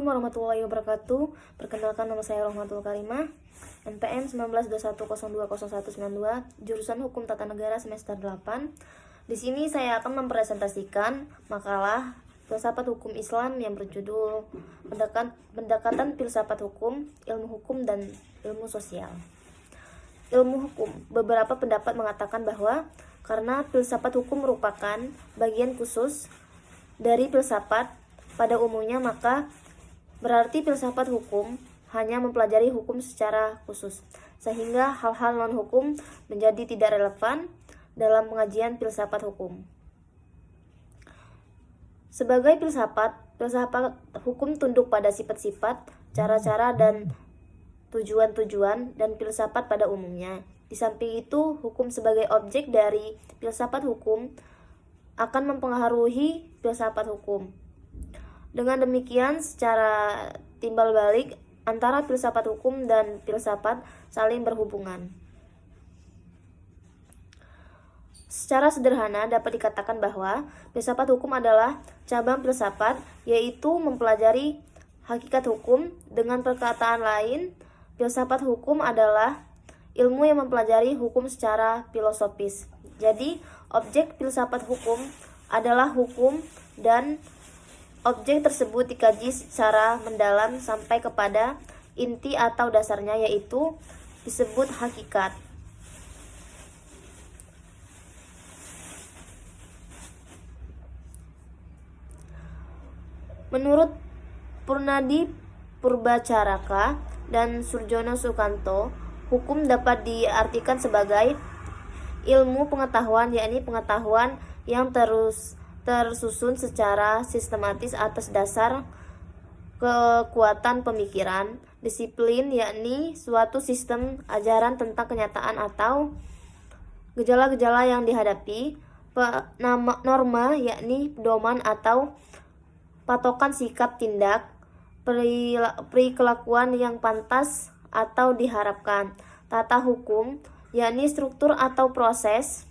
Assalamualaikum warahmatullahi wabarakatuh. Perkenalkan, nama saya Rohmatul Karimah, NPM 1921020192, jurusan Hukum Tata Negara semester 8. Di sini saya akan mempresentasikan makalah filsafat hukum Islam yang berjudul Pendekatan Filsafat Hukum, Ilmu Hukum dan Ilmu Sosial. Ilmu hukum. Beberapa pendapat mengatakan bahwa karena filsafat hukum merupakan bagian khusus dari filsafat pada umumnya, maka berarti filsafat hukum hanya mempelajari hukum secara khusus, sehingga hal-hal non-hukum menjadi tidak relevan dalam pengajian filsafat hukum. Sebagai filsafat hukum tunduk pada sifat-sifat, cara-cara, dan tujuan-tujuan dan filsafat pada umumnya. Di samping itu, hukum sebagai objek dari filsafat hukum akan mempengaruhi filsafat hukum. Dengan demikian, secara timbal balik antara filsafat hukum dan filsafat saling berhubungan. Secara sederhana dapat dikatakan bahwa filsafat hukum adalah cabang filsafat, yaitu mempelajari hakikat hukum. Dengan perkataan lain, filsafat hukum adalah ilmu yang mempelajari hukum secara filosofis. Jadi, objek filsafat hukum adalah hukum, dan objek tersebut dikaji secara mendalam sampai kepada inti atau dasarnya, yaitu disebut hakikat. Menurut Purnadi Purbacaraka dan Surjono Sukanto, hukum dapat diartikan sebagai ilmu pengetahuan, yakni pengetahuan yang tersusun secara sistematis atas dasar kekuatan pemikiran. Disiplin, yakni suatu sistem ajaran tentang kenyataan atau gejala-gejala yang dihadapi. Norma, yakni pedoman atau patokan sikap tindak, perilakuan yang pantas atau diharapkan. Tata hukum, yakni struktur atau proses,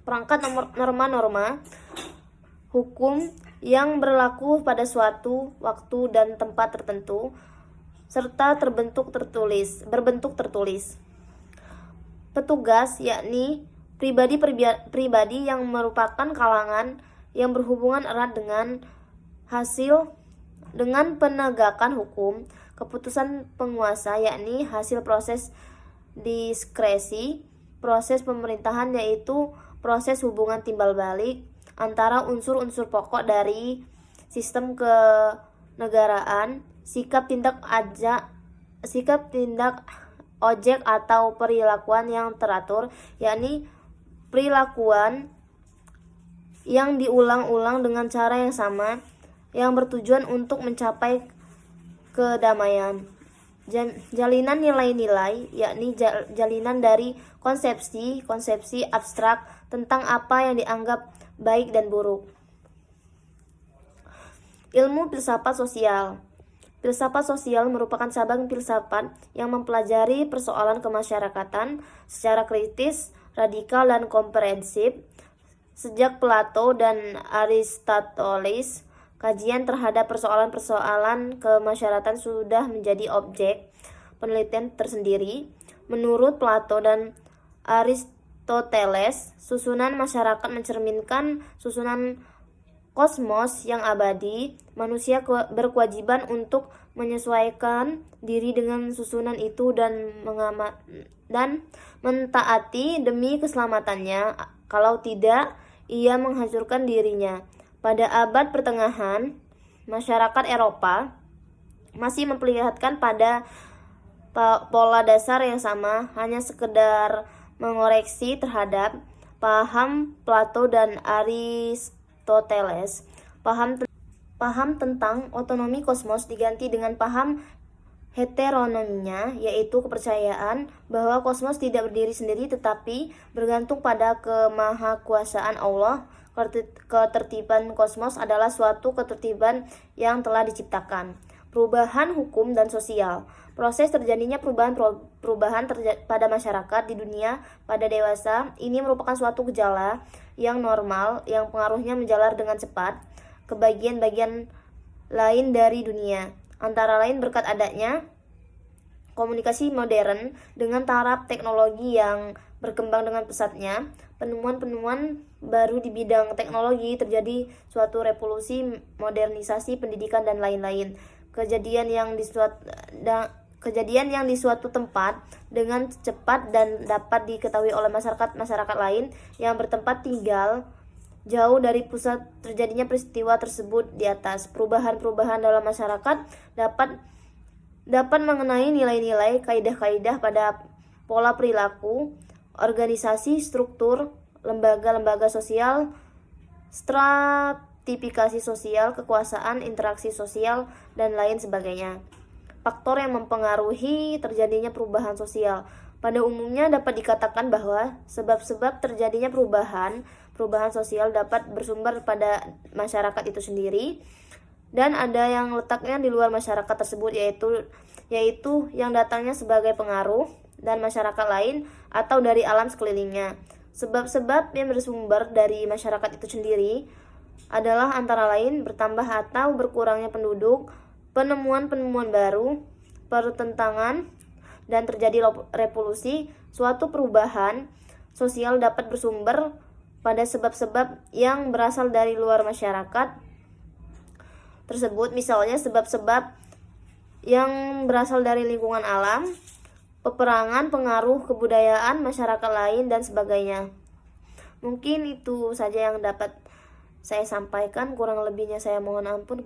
perangkat norma-norma hukum yang berlaku pada suatu waktu dan tempat tertentu, serta berbentuk tertulis. Petugas, yakni pribadi yang merupakan kalangan yang berhubungan erat dengan penegakan hukum. Keputusan penguasa, yakni hasil proses diskresi. Proses pemerintahan, yaitu proses hubungan timbal balik antara unsur-unsur pokok dari sistem kenegaraan. Sikap tindak objek atau perilakuan yang teratur, yakni perilakuan yang diulang-ulang dengan cara yang sama yang bertujuan untuk mencapai kedamaian. Jalinan nilai-nilai, yakni jalinan dari konsepsi abstrak tentang apa yang dianggap baik dan buruk. Ilmu filsafat sosial. Filsafat sosial merupakan cabang filsafat yang mempelajari persoalan kemasyarakatan secara kritis, radikal, dan komprehensif. Sejak Plato dan Aristoteles, kajian terhadap persoalan-persoalan kemasyarakatan sudah menjadi objek penelitian tersendiri. Menurut Plato dan Aristoteles, susunan masyarakat mencerminkan susunan kosmos yang abadi. Manusia berkewajiban untuk menyesuaikan diri dengan susunan itu dan mentaati demi keselamatannya. Kalau tidak, ia menghancurkan dirinya. Pada abad pertengahan, masyarakat Eropa masih memperlihatkan pada pola dasar yang sama, hanya sekedar mengoreksi terhadap paham Plato dan Aristoteles. Paham tentang otonomi kosmos diganti dengan paham heteronominya, yaitu kepercayaan bahwa kosmos tidak berdiri sendiri tetapi bergantung pada kemahakuasaan Allah. Ketertiban kosmos adalah suatu ketertiban yang telah diciptakan. Perubahan hukum dan sosial. Proses terjadinya perubahan pada masyarakat di dunia pada dewasa ini merupakan suatu gejala yang normal yang pengaruhnya menjalar dengan cepat ke bagian-bagian lain dari dunia. Antara lain berkat adanya komunikasi modern dengan taraf teknologi yang berkembang dengan pesatnya, penemuan-penemuan baru di bidang teknologi, terjadi suatu revolusi, modernisasi pendidikan dan lain-lain. Kejadian yang di suatu tempat dengan cepat dan dapat diketahui oleh masyarakat lain yang bertempat tinggal jauh dari pusat terjadinya peristiwa tersebut di atas. Perubahan-perubahan dalam masyarakat dapat mengenai nilai-nilai, kaidah-kaidah pada pola perilaku, organisasi, struktur, lembaga-lembaga sosial, stratifikasi sosial, kekuasaan, interaksi sosial, dan lain sebagainya. Faktor yang mempengaruhi terjadinya perubahan sosial. Pada umumnya dapat dikatakan bahwa sebab-sebab terjadinya perubahan sosial dapat bersumber pada masyarakat itu sendiri, dan ada yang letaknya di luar masyarakat tersebut, yaitu yang datangnya sebagai pengaruh dan masyarakat lain atau dari alam sekelilingnya. Sebab-sebab yang bersumber dari masyarakat itu sendiri adalah antara lain bertambah atau berkurangnya penduduk, penemuan-penemuan baru, pertentangan, dan terjadi revolusi. Suatu perubahan sosial dapat bersumber pada sebab-sebab yang berasal dari luar masyarakat tersebut, misalnya sebab-sebab yang berasal dari lingkungan alam, peperangan, pengaruh kebudayaan masyarakat lain, dan sebagainya. Mungkin itu saja yang dapat saya sampaikan, kurang lebihnya saya mohon ampun.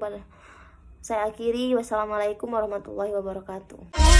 Saya akhiri. Wassalamualaikum warahmatullahi wabarakatuh.